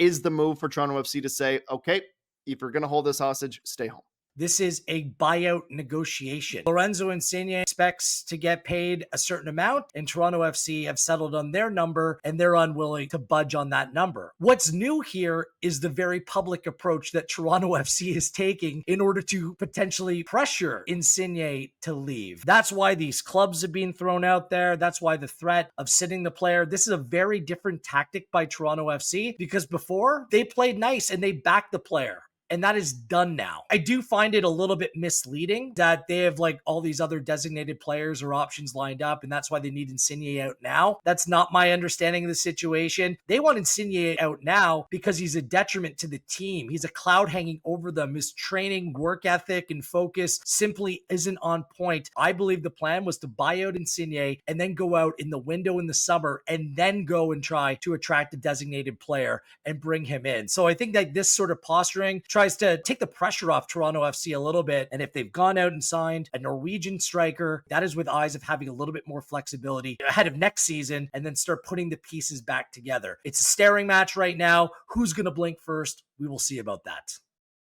is the move for Toronto FC to say, okay, if you're going to hold this hostage, stay home? This is a buyout negotiation. Lorenzo Insigne expects to get paid a certain amount, and Toronto FC have settled on their number, and they're unwilling to budge on that number. What's new here is the very public approach that Toronto FC is taking in order to potentially pressure Insigne to leave. That's why these clubs have been thrown out there. That's why the threat of sitting the player. This is a very different tactic by Toronto FC, because before they played nice and they backed the player. And that is done now. I do find it a little bit misleading that they have like all these other designated players or options lined up, and that's why they need Insigne out now. That's not my understanding of the situation. They want Insigne out now because he's a detriment to the team. He's a cloud hanging over them. His training, work ethic, and focus simply isn't on point. I believe the plan was to buy out Insigne and then go out in the window in the summer and then go and try to attract a designated player and bring him in. So I think that this sort of posturing tries to take the pressure off Toronto FC a little bit. And if they've gone out and signed a Norwegian striker, that is with eyes of having a little bit more flexibility ahead of next season and then start putting the pieces back together. It's a staring match right now. Who's going to blink first? We will see about that.